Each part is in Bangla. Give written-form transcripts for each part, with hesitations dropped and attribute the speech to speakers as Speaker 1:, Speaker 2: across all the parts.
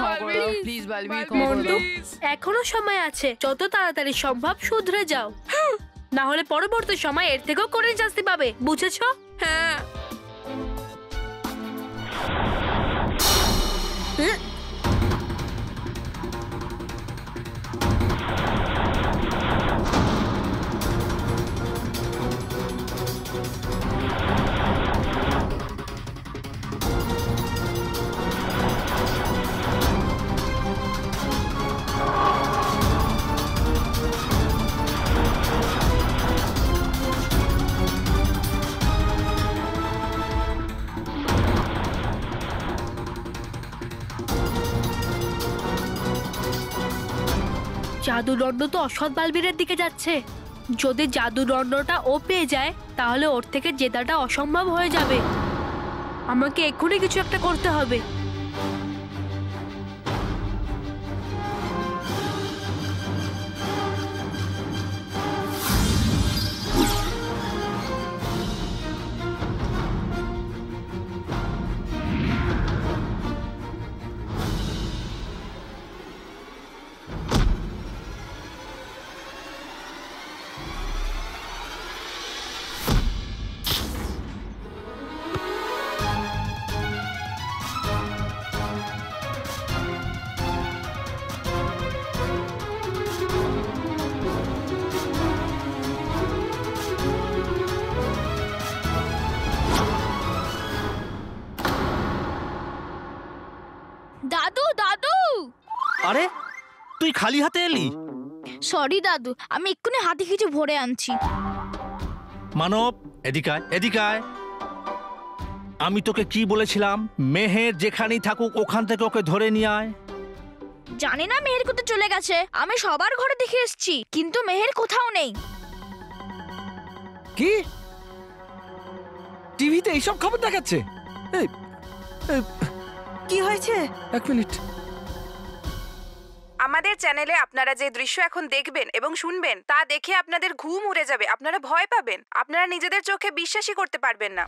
Speaker 1: ক্ষমা করে দাও প্লিজ বালবীর, ক্ষমা করে
Speaker 2: মন্টু,
Speaker 1: দাও।
Speaker 2: এখনো সময় আছে, যত তাড়াতাড়ি সম্ভব শুধরে যাও, না হলে পরবর্তী সময় এর থেকেও কঠিন শাস্তি পাবে, বুঝেছো?
Speaker 3: হ্যাঁ।
Speaker 2: জাদুদণ্ড তো অসৎ বালবীরের দিকে যাচ্ছে। যদি জাদুদণ্ডটা ও পেয়ে যায় তাহলে ওর থেকে জেতাটা অসম্ভব হয়ে যাবে। আমাকে এক্ষুনি কিছু একটা করতে হবে।
Speaker 4: দাদু দাদু,
Speaker 5: আরে তুই খালি হাতে এলি?
Speaker 4: সরি দাদু, আমি এক্ষুনি হাতে কিছু ভরে আনছি।
Speaker 5: মানব, এদিকায় এদিকায়। আমি তোকে কি বলেছিলাম? মেহের যেখানেই থাকুক ওখান থেকে ওকে ধরে নিয়ে আয়।
Speaker 4: জানি না মেহের কোথায় চলে গেছে, আমি সবার ঘরে দেখে এসেছি, কিন্তু মেহের কোথাও নেই।
Speaker 6: কি টিভিতে এইসব খবর দেখাচ্ছে?
Speaker 3: কি হয়েছে?
Speaker 6: এক মিনিট।
Speaker 3: আমাদের চ্যানেলে আপনারা যে দৃশ্য এখন দেখবেন এবং শুনবেন তা দেখে আপনাদের ঘুম উড়ে যাবে, আপনারা ভয় পাবেন, আপনারা নিজেদের চোখে বিশ্বাসই করতে পারবেন না।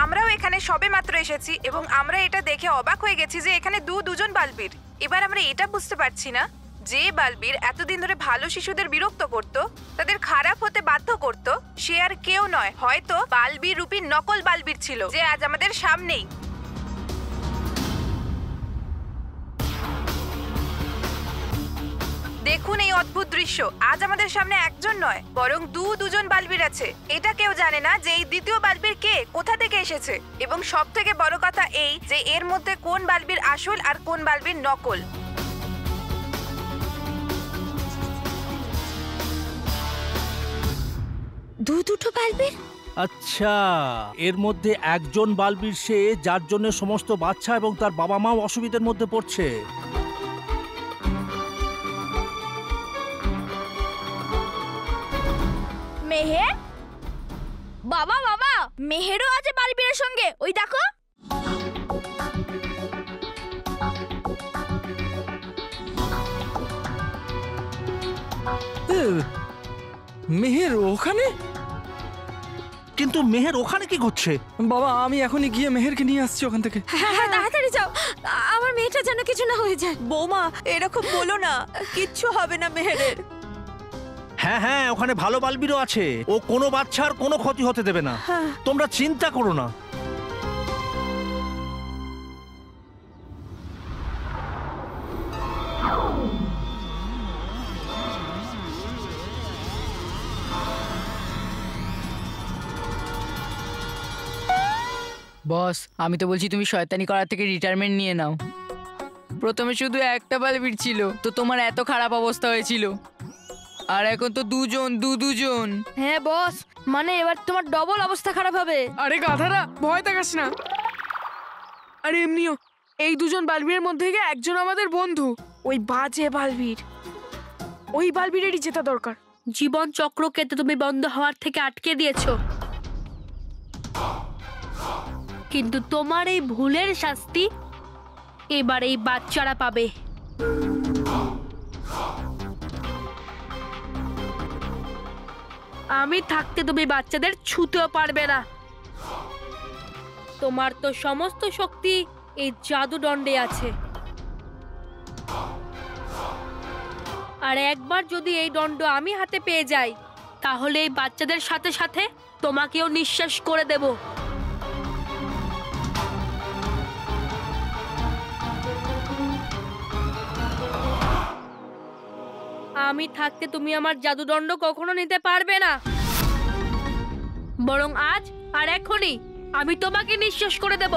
Speaker 3: আমরাও এখানে সবেমাত্র এসেছি এবং আমরা এটা দেখে অবাক হয়ে গেছি যে এখানে দুজন বালবীর। এবার আমরা এটা বুঝতে পারছি না যে বালবীর এতদিন ধরে ভালো শিশুদের বিরক্ত করত, তাদের খারাপ হতে বাধ্য করত, সে আর কেউ নয়, হয়তো বালবীর রূপী নকল বালবীর ছিল যে আজ আমাদের সামনেই। দেখুন এই অদ্ভুত দৃশ্য, আজ আমাদের সামনে একজন নয় বরং দুজন বালবীর আছে। এটা কেউ জানে না যে এই দ্বিতীয় বালবীর কে, কোথা থেকে এসেছে, এবং সব থেকে বড় কথা এই যে এর মধ্যে কোন বালবীর আসল আর কোন বালবীর নকল।
Speaker 4: দুটো বালবীর?
Speaker 5: আচ্ছা, এর মধ্যে একজন বালবীর সে যার জন্য সমস্ত বাচ্চা এবং তার বাবা মাও অসুবিধার মধ্যে পড়ছে।
Speaker 4: মেহের? বাবা বাবা, মেহেরও আছে বালবীরের সঙ্গে, ওই দেখো।
Speaker 6: মেহের ওখানে?
Speaker 5: কিন্তু মেহের ওখানে কি করছে?
Speaker 6: বাবা, আমি এখনই গিয়ে মেহেরকে নিয়ে আসছি ওখান থেকে।
Speaker 3: হ্যাঁ, তাড়াতাড়ি যাও, আমার মেয়েটা যেন কিছু না হয়ে যায়। বৌমা, এরকম বলো না, কিচ্ছু হবে না মেহেরের।
Speaker 5: হ্যাঁ হ্যাঁ, ওখানে ভালো বালবীরও আছে, ও কোনো বাচ্চার কোনো ক্ষতি হতে দেবে না, তোমরা চিন্তা করো না।
Speaker 1: বস, আমি তো বলছি তুমি শয়তানি করার থেকে রিটায়ারমেন্ট নিয়ে নাও। প্রথমে শুধু একটা বালবীর ছিল তো তোমার এত খারাপ অবস্থা হয়েছিল, আর এখন তো দুজন।
Speaker 4: হ্যাঁ বস, মানে এবার তোমার ডবল অবস্থা খারাপ হবে।
Speaker 7: আরে গাধারা, ভয় দেখাস না। আরে এমনিও এই দুজন বালবীরের মধ্যে থেকে একজন আমাদের বন্ধু, ওই বাজে বালবীর, ওই বালবীরেরই জেতা দরকার।
Speaker 2: জীবন চক্রকে তো তুমি বন্ধ হওয়ার থেকে আটকে দিয়েছো, কিন্তু তোমার এই ভুলের শাস্তি এবার এই বাচ্চারা পাবে। আমি থাকতে তুমি বাচ্চাদের ছুঁতেও পারবে না। তোমার তো সমস্ত শক্তি এই জাদুদণ্ডে আছে, আর একবার যদি এই দণ্ড আমি হাতে পেয়ে যাই তাহলে এই বাচ্চাদের সাথে সাথে তোমাকেও নিঃশ্বাস করে দেব। আমি থাকতে তুমি আমার জাদুদণ্ড কখনো নিতে পারবে না, বরং আজ আর এখনই আমি তোমাকে নিঃশ্বাস করে দেব।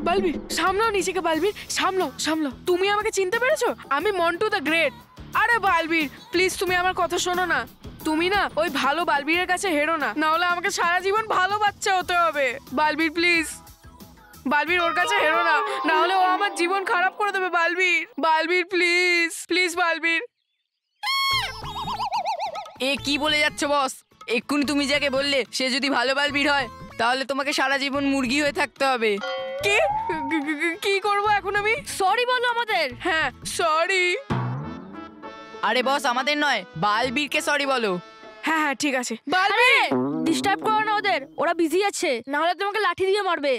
Speaker 7: বালবীর সামলাও নিজেকে, বালবীর সামলাও সামলাও। তুমি আমাকে চিনতে পেরেছো? আমি মন্টু দ্য গ্রেট। আরে বালবীর প্লিজ তুমি আমার কথা শোনো না। তুমি না ওই ভালো বালবীরের কাছে হেরো না, না হলে আমাকে সারা জীবন ভালো বাচ্চা হতে হবে। বালবীর প্লিজ। বালবীর ওর কাছে হেরো না, না হলে ও আমার জীবন খারাপ করে দেবে। Balbir, Balbir please, please Balbir.
Speaker 1: এ কি বলে যাচ্ছ বস? এক্ষুনি তুমি যাকে বললে সে যদি ভালো বালবীর হয় তাহলে তোমাকে সারা জীবন মুরগি হয়ে থাকতে হবে।
Speaker 7: কি কি করব এখন আমি?
Speaker 2: সরি বলো আমাদের।
Speaker 7: হ্যাঁ সরি।
Speaker 1: আরে বস আমাদের নয়, বালবীরকে সরি বলো।
Speaker 7: হ্যাঁ হ্যাঁ ঠিক আছে।
Speaker 2: আরে ডিস্টার্ব করো না ওদের, ওরা বিজি আছে, না হলে তোমাকে লাঠি দিয়ে মারবে।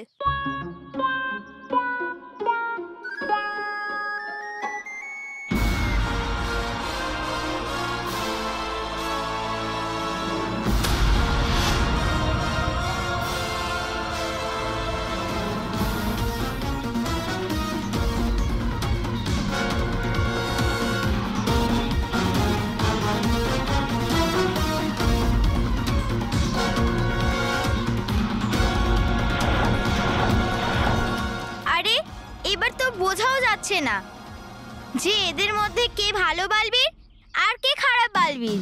Speaker 4: আরে এবার তো বোঝাও যাচ্ছে না যে এদের মধ্যে কে ভালো বালবীর আর কে খারাপ বালবীর।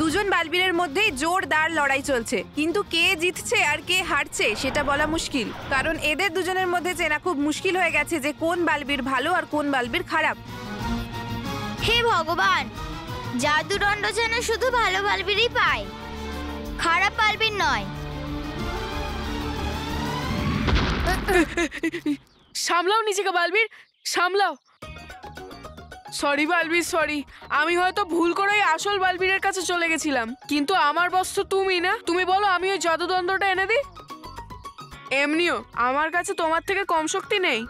Speaker 3: দুজন বালবীরের মধ্যেই জোরদার লড়াই চলছে, কিন্তু কে জিতছে আর কে হারছে সেটা বলা মুশকিল, কারণ এদের দুজনের মধ্যে চেনা খুব মুশকিল হয়ে গেছে যে কোন বালবীর ভালো আর কোন বালবীর খারাপ।
Speaker 4: হে ভগবান, জাদুদণ্ড যেন শুধু ভালো বালবীরই পায়, খারাপ বালবীর নয়।
Speaker 7: সামলাও নিজেকে বালবীর, সামলাও। Sorry Balbir, sorry. আমি হয়তো ভুল করে আসল বালবীরের কাছে চলে গেছিলাম, কিন্তু আমার বস তো তুমি না। তুমি বলো আমি ওই জাদুদণ্ডটা এনে দিই। এমনিও আমার কাছে তোমার থেকে কম শক্তি নেই,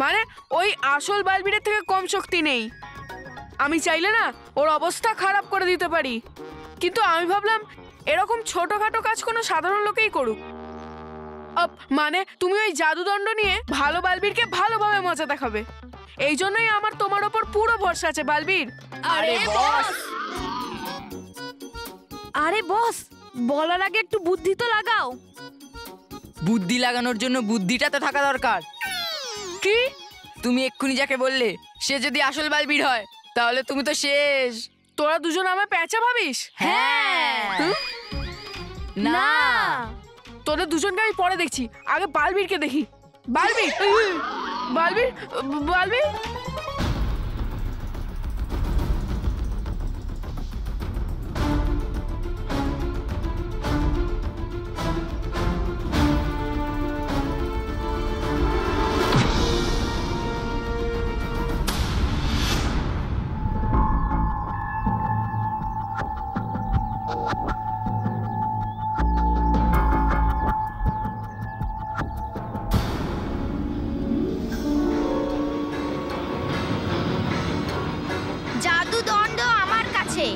Speaker 7: মানে ওই আসল বালবীরের থেকে কম শক্তি নেই। আমি চাইলে না ওর অবস্থা খারাপ করে দিতে পারি, কিন্তু আমি ভাবলাম এরকম ছোটখাটো কাজ কোনো সাধারণ লোকেই করুক। মানে তুমি ওই জাদুদণ্ড নিয়ে ভালো বালবীরকে ভালোভাবে মজা দেখাবে, এই জন্যই আমার তোমার ওপর পুরো ভরসা আছে বালবীর।
Speaker 1: আরে বস,
Speaker 2: আরে বস, বলার আগে একটু বুদ্ধি তো লাগাও।
Speaker 1: বুদ্ধি লাগানোর জন্য বুদ্ধিটা তো থাকা দরকার।
Speaker 7: কি?
Speaker 1: তুমি এক্ষুনি যাকে বললে সে যদি আসল বালবীর হয় তাহলে তুমি তো শেষ।
Speaker 7: তোরা দুজন আমার প্যাঁচা ভাবিস?
Speaker 1: হ্যাঁ। না,
Speaker 7: তোদের দুজনকে আমি পরে দেখছি, আগে বালবীরকে দেখি। বালবীর, বালবীর, বালবীর।
Speaker 4: জাদুদণ্ড আমার কাছে।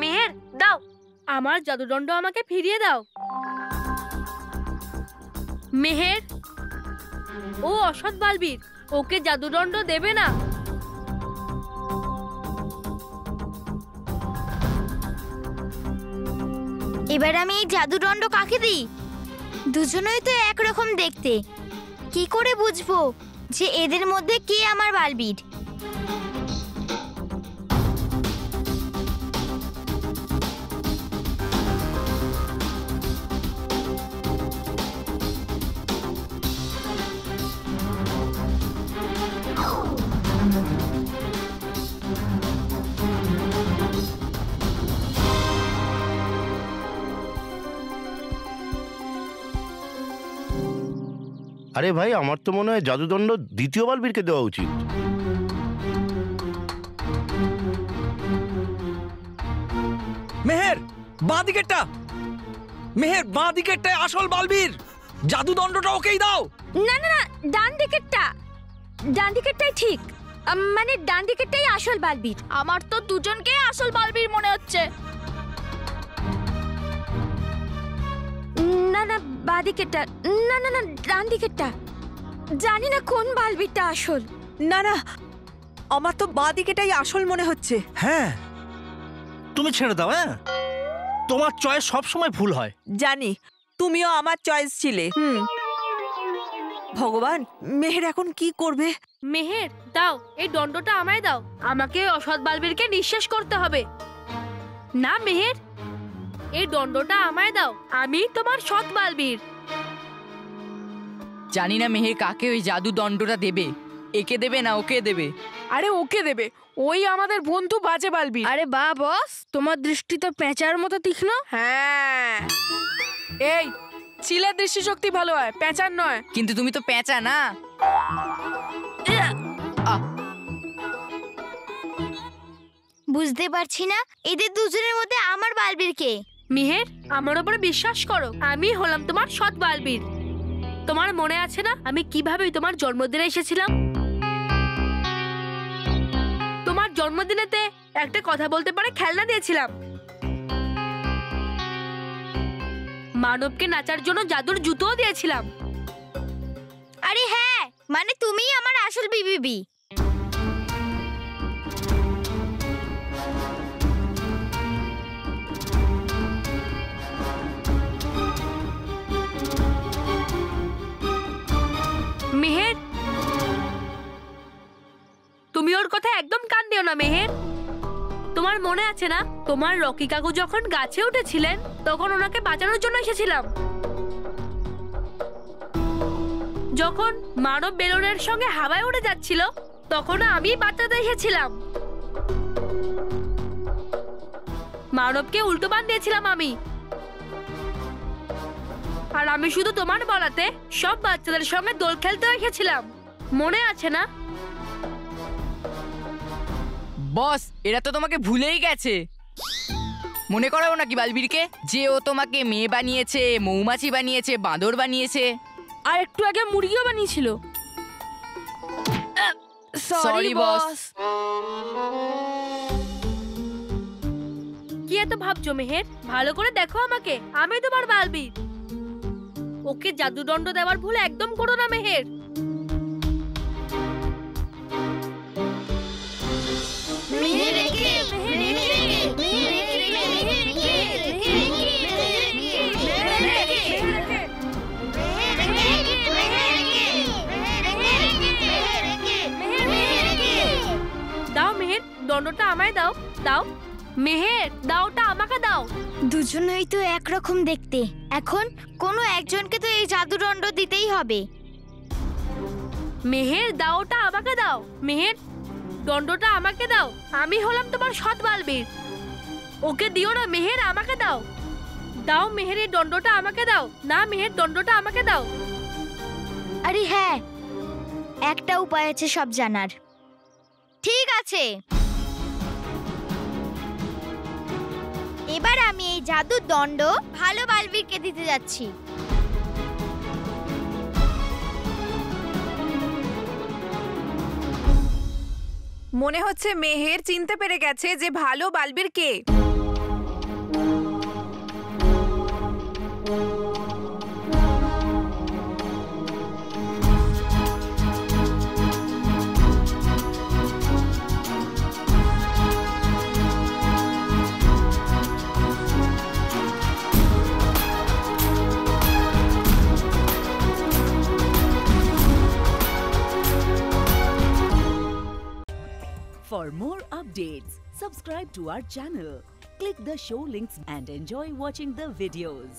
Speaker 2: মেহের দাও, আমার জাদুদণ্ড আমাকে ফিরিয়ে দাও। মেহের, ও অসৎ বালবীর, ওকে জাদুদণ্ড দেবে না।
Speaker 4: এবার আমি এই জাদুদণ্ড কাকে দিই? দুজনেই তো একরকম দেখতে, কি করে বুঝবো যে এদের মধ্যে কে আমার বালবীর?
Speaker 8: আরে ভাই, আমার তো মনে হয় জাদুদণ্ড দ্বিতীয় বালবীরকে দেওয়া উচিত।
Speaker 6: মেহের, বাঁ দিকেরটা। মেহের, বাঁ দিকেরটায় আসল বালবীর। জাদুদণ্ডটা ওকেই দাও।
Speaker 4: না না না, ডান দিকেরটা, ডান দিকেরটাই ঠিক। মানে ডান দিকেরটাই আসল বালবীর।
Speaker 2: আমার তো দুজনকে আসল বালবীর মনে হচ্ছে।
Speaker 4: না না, বাঁ দিকেরটা। না না না, ডান দিকেরটা। জানি না কোন বালবীরটা আসল।
Speaker 3: না না,
Speaker 9: আমার তো বাঁ দিকেটাই আসল মনে হচ্ছে।
Speaker 5: হ্যাঁ, তুমি ছেড়ে দাও। হ্যাঁ, তোমার চয়েস সব সময় ভুল হয়।
Speaker 9: জানি, তুমিও আমার চয়েস ছিলে। ভগবান, মেহের এখন কি করবে?
Speaker 2: মেহের দাও, এই দণ্ডটা আমায় দাও। আমাকে ওই অসৎ বালবীরকে নিঃশেষ করতে হবে। না মেহের, এই দণ্ডটা আমায় দাও। আমি তোমার সৎ বালবীর।
Speaker 1: জানি না মেহের কাকে ওই জাদু দণ্ডটা দেবে। একে দেবে না ওকে দেবে?
Speaker 7: আরে ওকে দেবে, ওই আমাদের বন্ধু বাজে বালবীর।
Speaker 2: আরে বাহ বস, তোমার দৃষ্টি তো পেঁচার মতো তীক্ষ্ণ।
Speaker 7: হ্যাঁ, এই চিলের দৃষ্টিশক্তি ভালো হয়, পেঁচার নয়।
Speaker 1: কিন্তু তুমি তো পেঁচা না।
Speaker 4: বুঝতে পারছি না এদের দুজনের মধ্যে আমার বালবীর কে।
Speaker 2: মেহের, আমার উপরে বিশ্বাস করো, আমি হলাম তোমার সৎ বালবীর। তোমার মনে আছে না আমি কিভাবে তোমার জন্মদিনে এসেছিলাম? তোমার জন্মদিনেতে একটা কথা বলতে পারে খেলনা দিয়েছিলাম। মানবকে নাচার জন্য জাদুর জুতোও দিয়েছিলাম।
Speaker 4: আরে হ্যাঁ, মানে তুমিই আমার আসল বিবিবি।
Speaker 2: মেহের, তুমি ওর কথা একদম কান দিও না মেহের। তোমার মনে আছে না তোমার রকি কাকু যখন গাছে উঠেছিলেন তখন ওনাকে বাঁচানোর জন্য এসেছিলাম। যখন মানব বেলুনের সঙ্গে হাওয়ায় উড়ে যাচ্ছিল তখন আমি বাঁচাতে এসেছিলাম। মানবকে উল্টো বান দিয়েছিলাম আমি। আর আমি শুধু তোমার বলাতে সব বাচ্চাদের সঙ্গে দোল খেলতে এসেছিলাম, মনে আছে না?
Speaker 1: বস, এরা তো তোমাকে ভুলেই গেছে। মনে করাও নাকি বালবীরকে যে ও তোমাকে মেয়ে বানিয়েছে, মৌমাছি বানিয়েছে, বাঁদর বানিয়েছে,
Speaker 2: আর একটু আগে মুরগিও বানিয়েছিল।
Speaker 1: Sorry boss.
Speaker 2: কি এত ভাবছো মেহের? ভালো করে দেখো আমাকে, আমি তোমার বালবীর। ওকে জাদুদণ্ড দেওয়ার ভুল একদম করো না মেহের। দাও মেহের, দণ্ডটা আমায় দাও। দাও মেহের, দাওটা আমাকে দাও।
Speaker 4: দুজনেই তো একরকম দেখতে, এখন কোনো একজনকে তো এই জাদুদণ্ড দিতেই হবে।
Speaker 2: মেহের, দাওটা আমাকে দাও। মেহের, দণ্ডটা আমাকে দাও। আমি হলাম তোমার সৎ বালবীর। ওকে দিও না মেহের, আমাকে দাও। দাও মেহের, এই দণ্ডটা আমাকে দাও। না মেহের, দণ্ডটা আমাকে দাও।
Speaker 4: আরে হ্যাঁ, একটা উপায় আছে সব জানার। ঠিক আছে, এবার আমি এই জাদুর দণ্ড ভালো বালবীরকে দিতে যাচ্ছি।
Speaker 3: মনে হচ্ছে মেহের চিনতে পেরে গেছে যে ভালো বালবীর কে।
Speaker 10: For more updates, subscribe to our channel, click the show links and enjoy watching the videos.